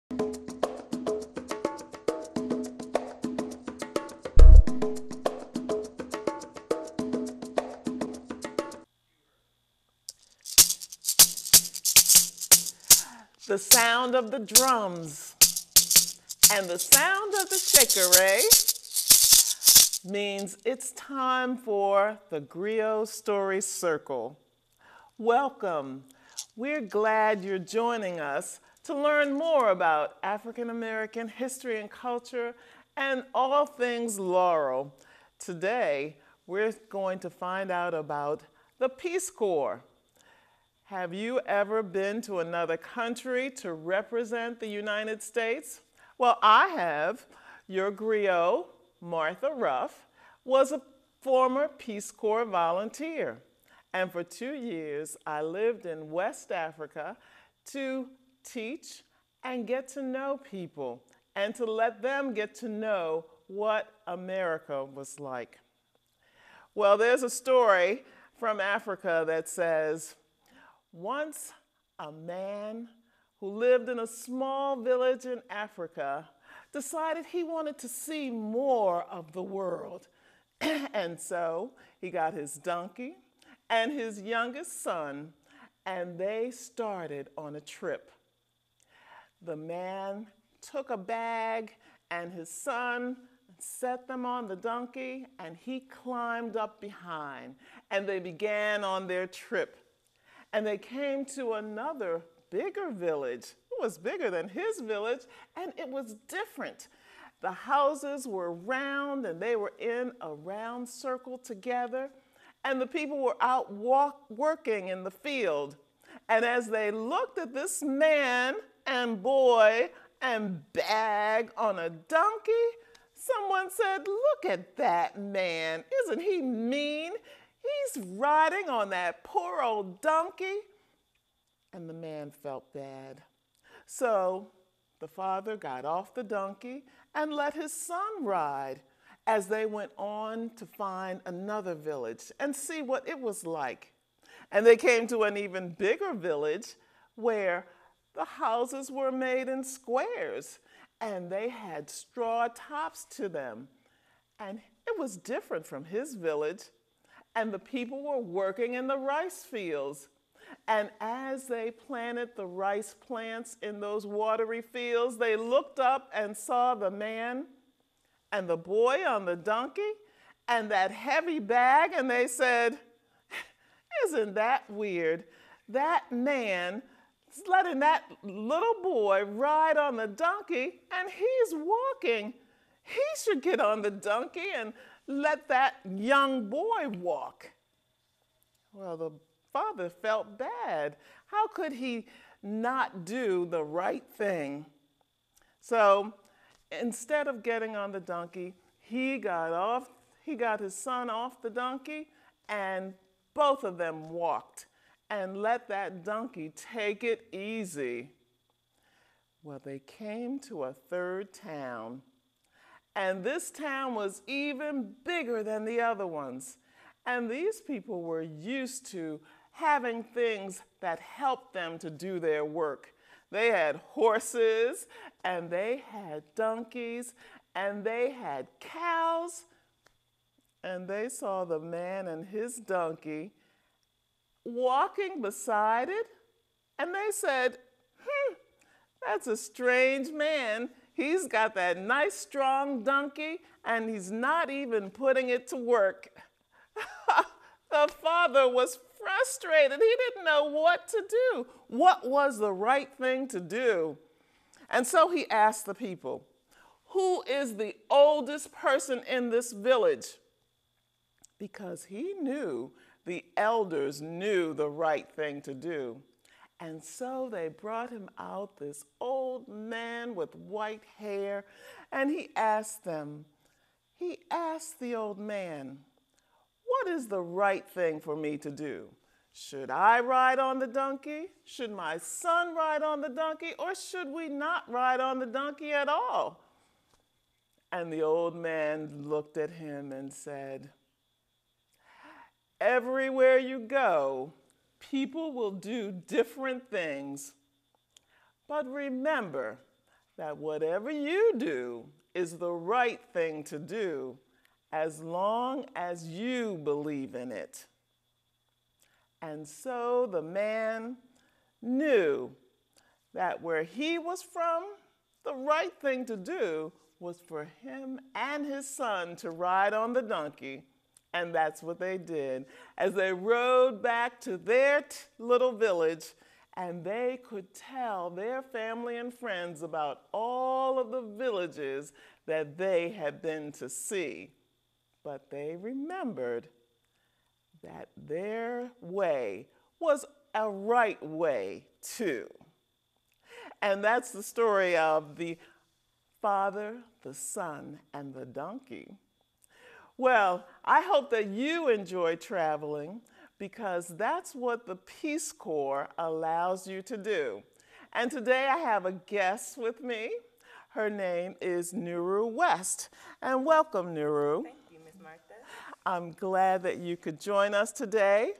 The sound of the drums and the sound of the shakeré means it's time for the Griot Story Circle. Welcome. We're glad you're joining us to learn more about African American history and culture and all things Laurel. Today, we're going to find out about the Peace Corps. Have you ever been to another country to represent the United States? Well, I have. Your griot, Martha Ruff, was a former Peace Corps volunteer. And for 2 years, I lived in West Africa to teach and get to know people and to let them get to know what America was like. Well, there's a story from Africa that says, once a man who lived in a small village in Africa decided he wanted to see more of the world. And so he got his donkey and his youngest son, and they started on a trip. The man took a bag and his son set them on the donkey, and he climbed up behind, and they began on their trip. And they came to another bigger village. It was bigger than his village, and it was different. The houses were round, and they were in a round circle together, and the people were out working in the field. And as they looked at this man and boy and bag on a donkey, someone said, "Look at that man. Isn't he mean? He's riding on that poor old donkey." And the man felt bad. So the father got off the donkey and let his son ride as they went on to find another village and see what it was like. And they came to an even bigger village where the houses were made in squares and they had straw tops to them. And it was different from his village. And the people were working in the rice fields. And as they planted the rice plants in those watery fields, they looked up and saw the man and the boy on the donkey and that heavy bag, and they said, "Isn't that weird? That man is letting that little boy ride on the donkey, and he's walking. He should get on the donkey and let that young boy walk." Well, the father felt bad. How could he not do the right thing? So instead of getting on the donkey, he got his son off the donkey, and both of them walked and let that donkey take it easy. Well, they came to a third town. And this town was even bigger than the other ones. And these people were used to having things that helped them to do their work. They had horses, and they had donkeys, and they had cows. And they saw the man and his donkey walking beside it, and they said, "That's a strange man. He's got that nice strong donkey, and he's not even putting it to work." The father was frustrated. He didn't know what to do. What was the right thing to do? And so he asked the people, "Who is the oldest person in this village?" Because he knew the elders knew the right thing to do. And so they brought him out, this old man with white hair, and he asked the old man, "What is the right thing for me to do? Should I ride on the donkey? Should my son ride on the donkey? Or should we not ride on the donkey at all?" And the old man looked at him and said, "Everywhere you go, people will do different things. But remember that whatever you do is the right thing to do as long as you believe in it. And so the man knew that where he was from, the right thing to do was for him and his son to ride on the donkey. And that's what they did as they rode back to their little village, and they could tell their family and friends about all of the villages that they had been to see. But they remembered that their way was a right way too. And that's the story of the Father, the Son, and the donkey. Well, I hope that you enjoy traveling, because that's what the Peace Corps allows you to do. And today I have a guest with me. Her name is Nuru West. And welcome, Nuru. Thank you, Ms. Martha. I'm glad that you could join us today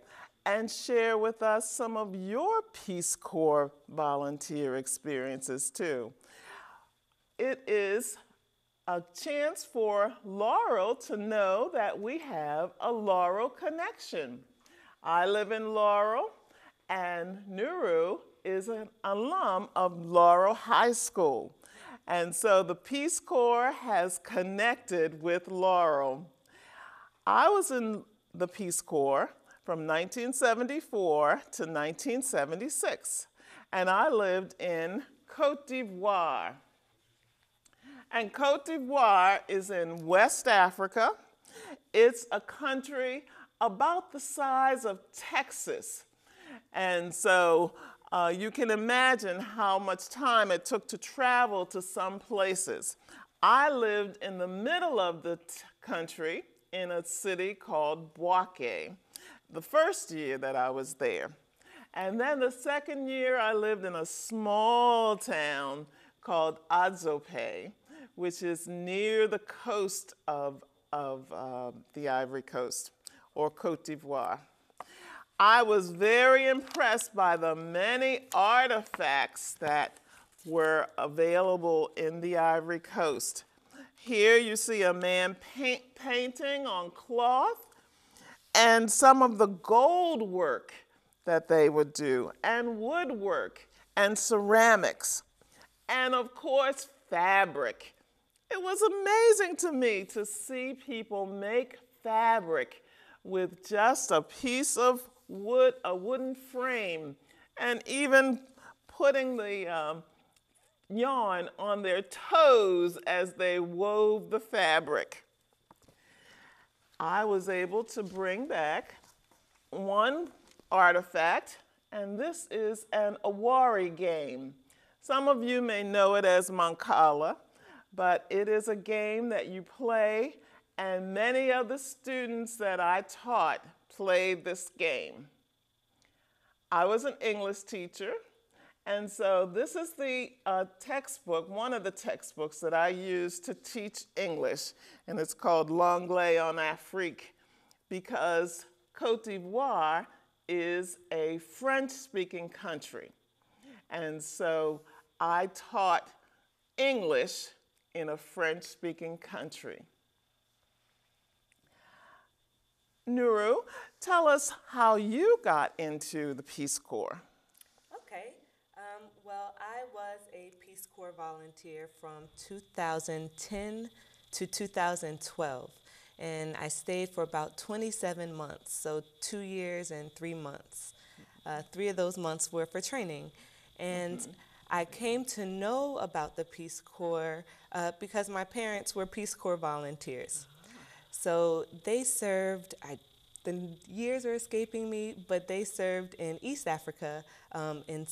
and share with us some of your Peace Corps volunteer experiences too. It is a chance for Laurel to know that we have a Laurel connection. I live in Laurel, and Nuru is an alum of Laurel High School. And so the Peace Corps has connected with Laurel. I was in the Peace Corps from 1974 to 1976, and I lived in Côte d'Ivoire. And Côte d'Ivoire is in West Africa. It's a country about the size of Texas. And so you can imagine how much time it took to travel to some places. I lived in the middle of the country in a city called Bouaké, the first year that I was there. And then the second year I lived in a small town called Adzope, which is near the coast of the Ivory Coast, or Côte d'Ivoire. I was very impressed by the many artifacts that were available in the Ivory Coast. Here you see a man painting on cloth, and some of the gold work that they would do, and woodwork, and ceramics, and of course fabric. It was amazing to me to see people make fabric with just a piece of wood, a wooden frame, and even putting the yarn on their toes as they wove the fabric. I was able to bring back one artifact, and this is an Awari game. Some of you may know it as Mancala, but it is a game that you play, and many of the students that I taught played this game. I was an English teacher, and so this is the textbook, one of the textbooks that I use to teach English, and it's called L'Anglais en Afrique, because Côte d'Ivoire is a French-speaking country. And so I taught English in a French-speaking country. Nuru, tell us how you got into the Peace Corps. Okay. Well, I was a Peace Corps volunteer from 2010 to 2012, and I stayed for about 27 months, so 2 years and 3 months. 3 of those months were for training, and I came to know about the Peace Corps because my parents were Peace Corps volunteers. So they served, the years are escaping me, but they served in East Africa in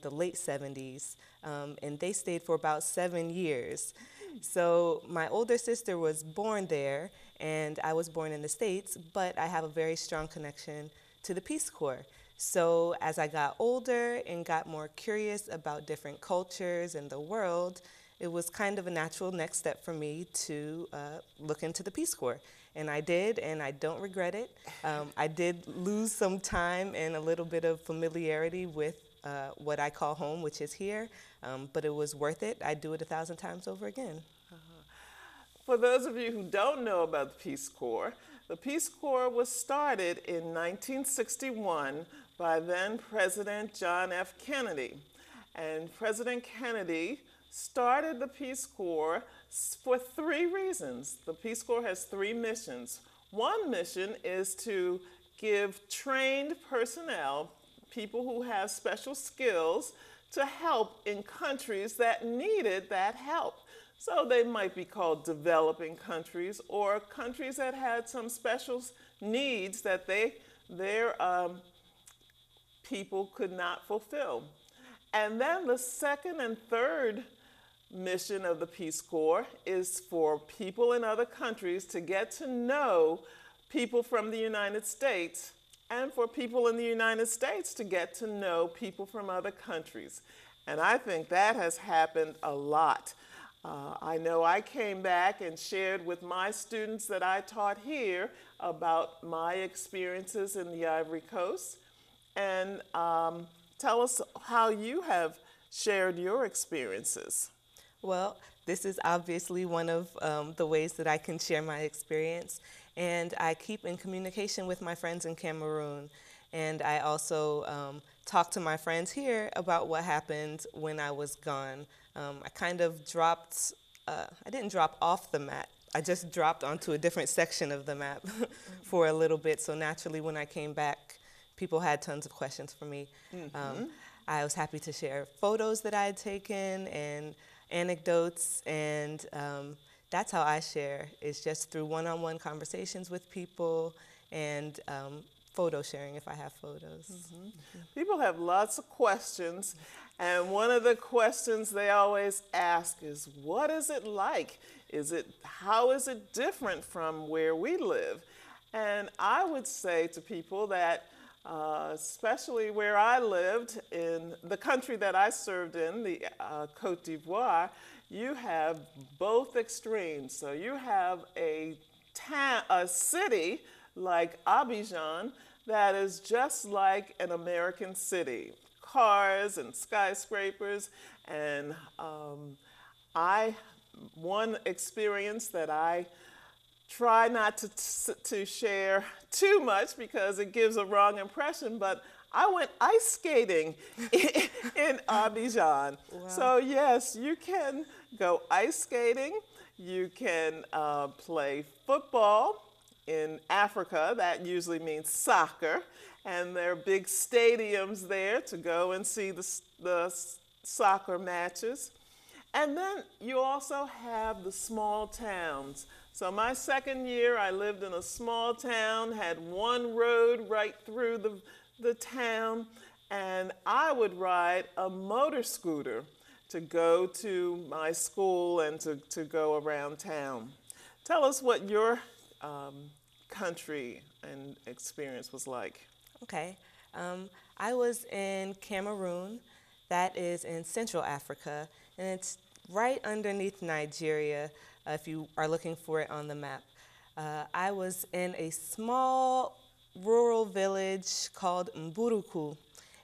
the late 70s, and they stayed for about 7 years. So my older sister was born there, and I was born in the States, but I have a very strong connection to the Peace Corps. So as I got older and got more curious about different cultures in the world, it was kind of a natural next step for me to look into the Peace Corps. And I did, and I don't regret it. I did lose some time and a little bit of familiarity with what I call home, which is here, but it was worth it. I'd do it 1,000 times over again. For those of you who don't know about the Peace Corps, the Peace Corps was started in 1961 by then President John F. Kennedy. And President Kennedy started the Peace Corps for 3 reasons. The Peace Corps has 3 missions. One mission is to give trained personnel, people who have special skills, to help in countries that needed that help. So they might be called developing countries or countries that had some special needs that their people could not fulfill. And then the second and third mission of the Peace Corps is for people in other countries to get to know people from the United States, and for people in the United States to get to know people from other countries. And I think that has happened a lot. I know I came back and shared with my students that I taught here about my experiences in the Ivory Coast. And tell us how you have shared your experiences. Well, this is obviously one of the ways that I can share my experience. And I keep in communication with my friends in Cameroon. And I also talk to my friends here about what happened when I was gone. I kind of dropped, I didn't drop off the map. I just dropped onto a different section of the map for a little bit. So naturally, when I came back, people had tons of questions for me. I was happy to share photos that I had taken and anecdotes, and that's how I share. It's just through one-on-one conversations with people and photo sharing if I have photos. People have lots of questions, and one of the questions they always ask is, what is it like? How is it different from where we live? And I would say to people that, especially where I lived, in the country that I served in, the Côte d'Ivoire, you have both extremes. So you have a city like Abidjan that is just like an American city. Cars and skyscrapers, and one experience that I try not to share too much because it gives a wrong impression, but I went ice skating in Abidjan. Wow. So yes, you can go ice skating, you can play football. In Africa, that usually means soccer, and there are big stadiums there to go and see the soccer matches. And then you also have the small towns. So my second year, I lived in a small town, had one road right through the town, and I would ride a motor scooter to go to my school and to go around town. Tell us what your country and experience was like. Okay. I was in Cameroon. That is in Central Africa, and it's right underneath Nigeria if you are looking for it on the map. I was in a small rural village called Mburuku,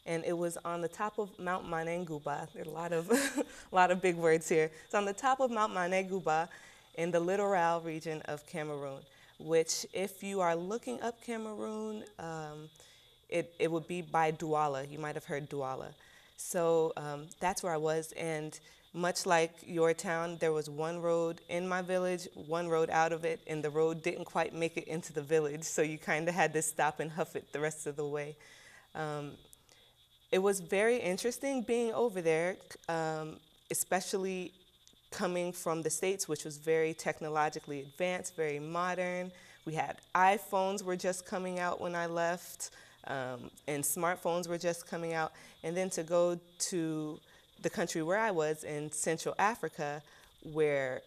and it was on the top of Mount Manenguba. There are a lot of big words here. It's on the top of Mount Manenguba in the Laurel region of Cameroon, which if you are looking up Cameroon, it would be by Douala. You might have heard Douala. So that's where I was, and much like your town, there was one road in my village, one road out of it, and the road didn't quite make it into the village, so you kind of had to stop and hoof it the rest of the way. It was very interesting being over there, especially coming from the States, which was very technologically advanced, very modern. We had iPhones were just coming out when I left, and smartphones were just coming out. And then to go to the country where I was in Central Africa, where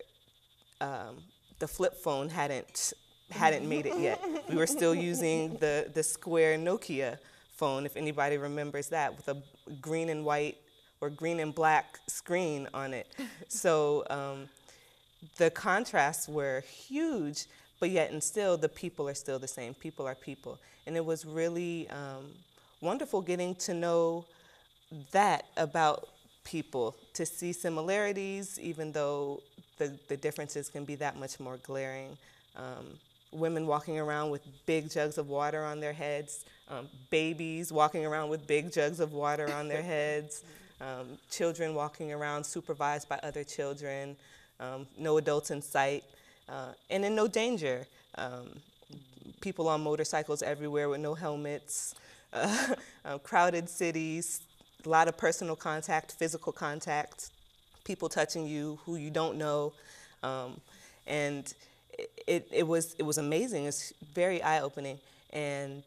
the flip phone hadn't made it yet. We were still using the square Nokia phone, if anybody remembers that, with a green and white or green and black screen on it. So the contrasts were huge, but yet and still the people are still the same. People are people. And it was really wonderful getting to know that about people, to see similarities, even though the differences can be that much more glaring. Women walking around with big jugs of water on their heads, babies walking around with big jugs of water on their heads, children walking around supervised by other children, no adults in sight, and in no danger. People on motorcycles everywhere with no helmets, crowded cities, a lot of personal contact, physical contact, people touching you who you don't know, and it was amazing. It's very eye-opening, and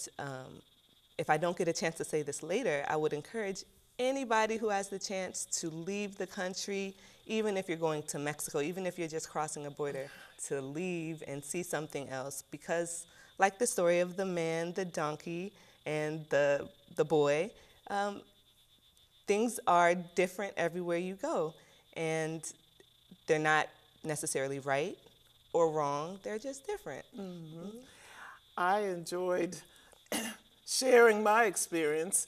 if I don't get a chance to say this later, I would encourage anybody who has the chance to leave the country, even if you're going to Mexico, even if you're just crossing a border, to leave and see something else, because like the story of the man, the donkey, and the boy, things are different everywhere you go, and they're not necessarily right or wrong, they're just different. Mm-hmm. I enjoyed sharing my experience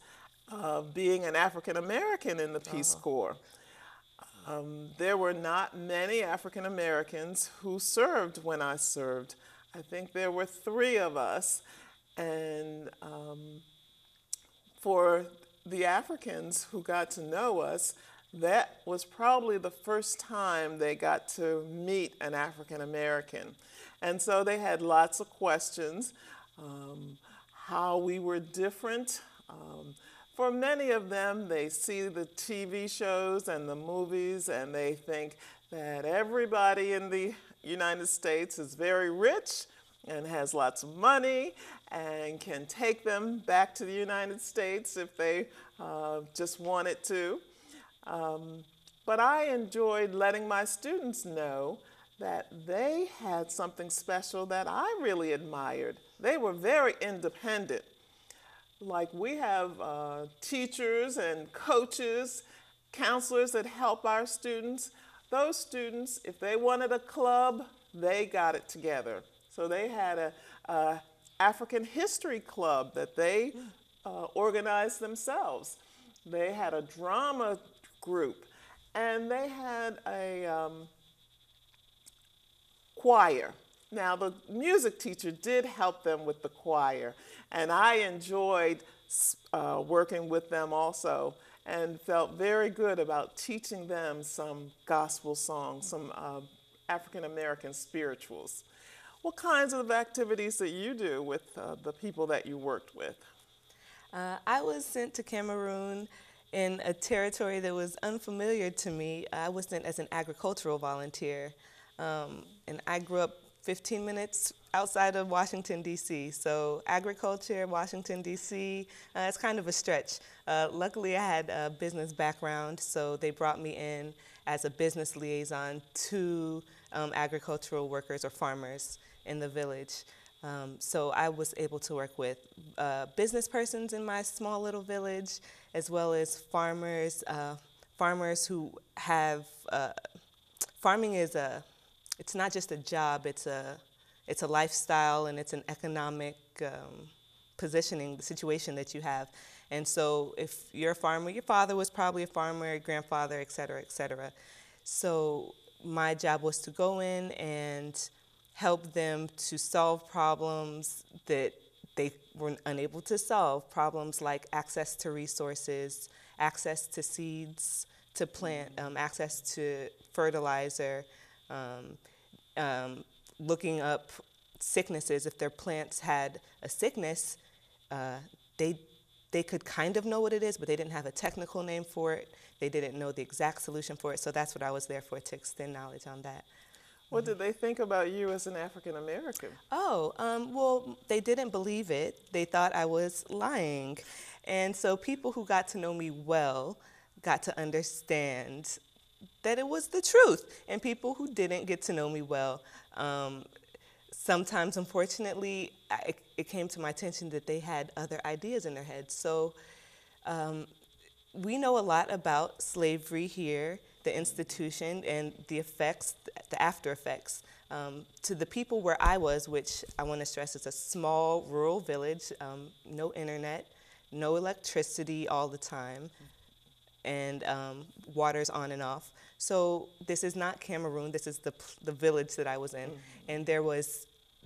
of being an African American in the Peace Corps. There were not many African Americans who served when I served. I think there were 3 of us, and for the Africans who got to know us, that was probably the first time they got to meet an African American. And so they had lots of questions, how we were different. For many of them, they see the TV shows and the movies and they think that everybody in the United States is very rich and has lots of money and can take them back to the United States if they just wanted to. But I enjoyed letting my students know that they had something special that I really admired. They were very independent. Like we have teachers and coaches, counselors that help our students. Those students, if they wanted a club, they got it together. So they had a African history club that they organized themselves. They had a drama group, and they had a choir. Now, the music teacher did help them with the choir, and I enjoyed working with them also and felt very good about teaching them some gospel songs, some African American spirituals. What kinds of activities did you do with the people that you worked with? I was sent to Cameroon in a territory that was unfamiliar to me. I was sent as an agricultural volunteer, and I grew up 15 minutes outside of Washington, D.C. So agriculture, Washington, D.C., it's kind of a stretch. Luckily, I had a business background, so they brought me in as a business liaison to agricultural workers or farmers in the village. So I was able to work with business persons in my small little village, as well as farmers, farmers who have, farming is it's not just a job, it's a lifestyle and it's an economic positioning, the situation that you have. And so if you're a farmer, your father was probably a farmer, your grandfather, et cetera, et cetera. So my job was to go in and help them to solve problems that they were unable to solve, problems like access to resources, access to seeds to plant, access to fertilizer, looking up sicknesses. If their plants had a sickness, they could kind of know what it is, but they didn't have a technical name for it. They didn't know the exact solution for it, so that's what I was there for, to extend knowledge on that. What did they think about you as an African American? Oh, well, they didn't believe it. They thought I was lying. And so people who got to know me well got to understand that it was the truth. And people who didn't get to know me well, sometimes, unfortunately, it came to my attention that they had other ideas in their heads. So we know a lot about slavery here, the institution, and the effects, the after effects. To the people where I was, which I want to stress is a small rural village, no internet, no electricity all the time, and waters on and off. So this is not Cameroon. This is the village that I was in, and there was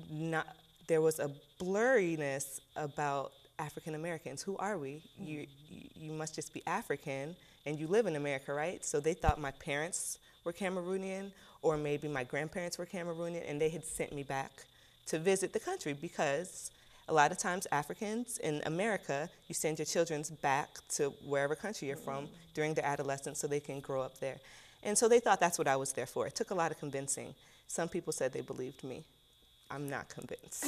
a blurriness about African Americans. Who are we? You must just be African, and you live in America, right? So they thought my parents were Cameroonian, or maybe my grandparents were Cameroonian, and they had sent me back to visit the country, because a lot of times Africans in America, you send your children back to wherever country you're from during their adolescence so they can grow up there. And so they thought that's what I was there for. It took a lot of convincing. Some people said they believed me. I'm not convinced.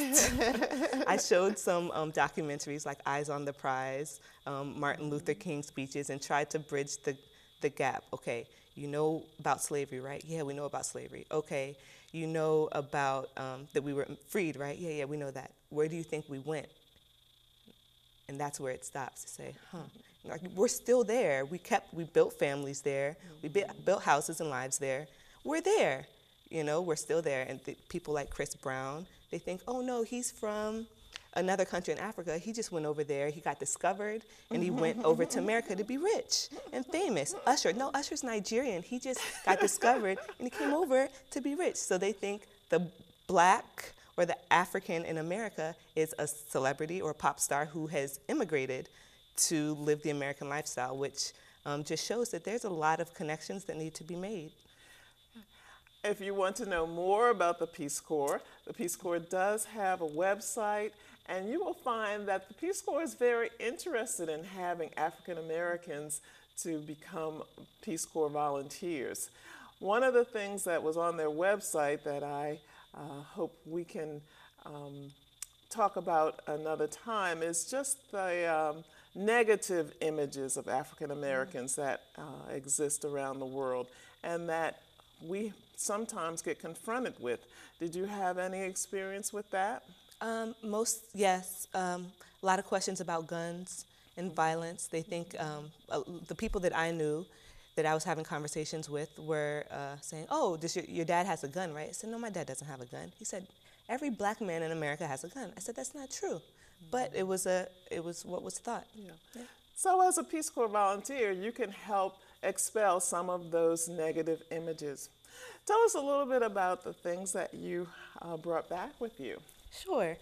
I showed some documentaries like Eyes on the Prize, Martin Luther King speeches, and tried to bridge the gap. Okay, you know about slavery, right? Yeah, we know about slavery. Okay, you know about that we were freed, right? Yeah, we know that. Where do you think we went? And that's where it stops to say, like, we're still there. We built families there. We built houses and lives there. We're there. You know, we're still there. And people like Chris Brown, they think, oh no, he's from another country in Africa. He just went over there. He got discovered, and he went over to America to be rich and famous. No, Usher's Nigerian. He just got discovered, and he came over to be rich. So they think the black or the African in America is a celebrity or a pop star who has immigrated to live the American lifestyle, which just shows that there's a lot of connections that need to be made. If you want to know more about the Peace Corps does have a website, and you will find that the Peace Corps is very interested in having African Americans to become Peace Corps volunteers. One of the things that was on their website that I hope we can talk about another time is just the negative images of African Americans that exist around the world, and that we sometimes get confronted with. Did you have any experience with that? Yes. A lot of questions about guns and violence. They think the people that I knew that I was having conversations with were saying, oh, your dad has a gun, right? I said, no, my dad doesn't have a gun. He said, every black man in America has a gun. I said, that's not true. But it was what was thought. Yeah. So as a Peace Corps volunteer, you can help expel some of those negative images. Tell us a little bit about the things that you brought back with you. Sure.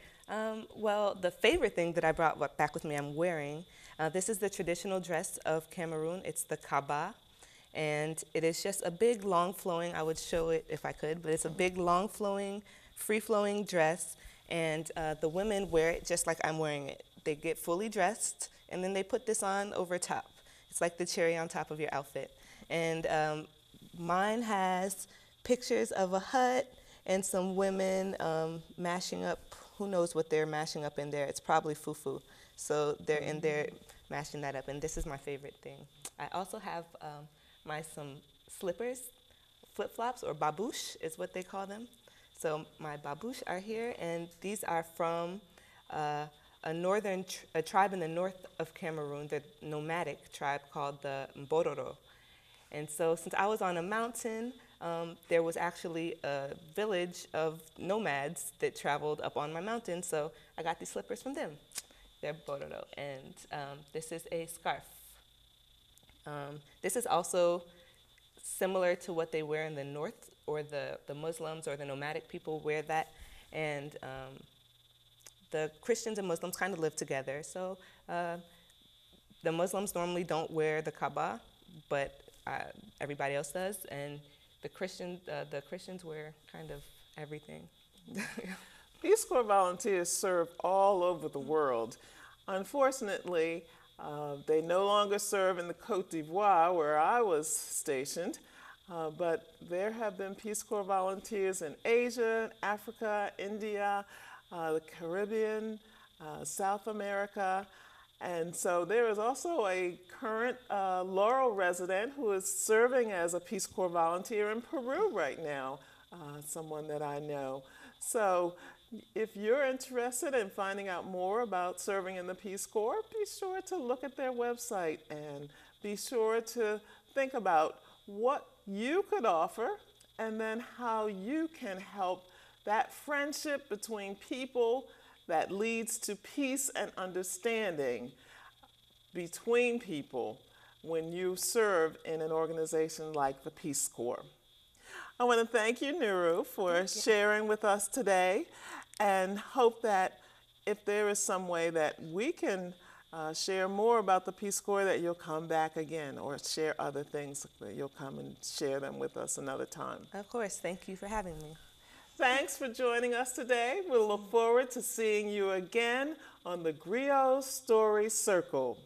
Well, the favorite thing that I brought back with me, I'm wearing. This is the traditional dress of Cameroon. It's the kaba. And it is just a big, long-flowing, I would show it if I could, but it's a big, long-flowing, free-flowing dress. And the women wear it just like I'm wearing it. They get fully dressed, and then they put this on over top. It's like the cherry on top of your outfit. And mine has pictures of a hut and some women mashing up, who knows what they're mashing up in there. It's probably fufu. So they're in there mashing that up, and this is my favorite thing. I also have some slippers, flip-flops, or babouche is what they call them. So my babouche are here, and these are from a tribe in the north of Cameroon, the nomadic tribe called the Mbororo. And so since I was on a mountain, there was actually a village of nomads that traveled up on my mountain, so I got these slippers from them. They're Bororo, and this is a scarf. This is also similar to what they wear in the north, or the Muslims or the nomadic people wear that, and the Christians and Muslims kind of live together. So the Muslims normally don't wear the kaba, but everybody else does, and the Christians wear kind of everything. Peace Corps volunteers serve all over the world. Unfortunately, they no longer serve in the Côte d'Ivoire, where I was stationed, but there have been Peace Corps volunteers in Asia, Africa, India, the Caribbean, South America. And so there is also a current Laurel resident who is serving as a Peace Corps volunteer in Peru right now, someone that I know. So if you're interested in finding out more about serving in the Peace Corps, be sure to look at their website and be sure to think about what you could offer and then how you can help that friendship between people that leads to peace and understanding between people when you served in an organization like the Peace Corps. I want to thank you, Nuru, for sharing with us today, and hope that if there is some way that we can share more about the Peace Corps, that you'll come back again, or share other things, that you'll come and share them with us another time. Of course. Thank you for having me. Thanks for joining us today. We'll look forward to seeing you again on the Griot Story Circle.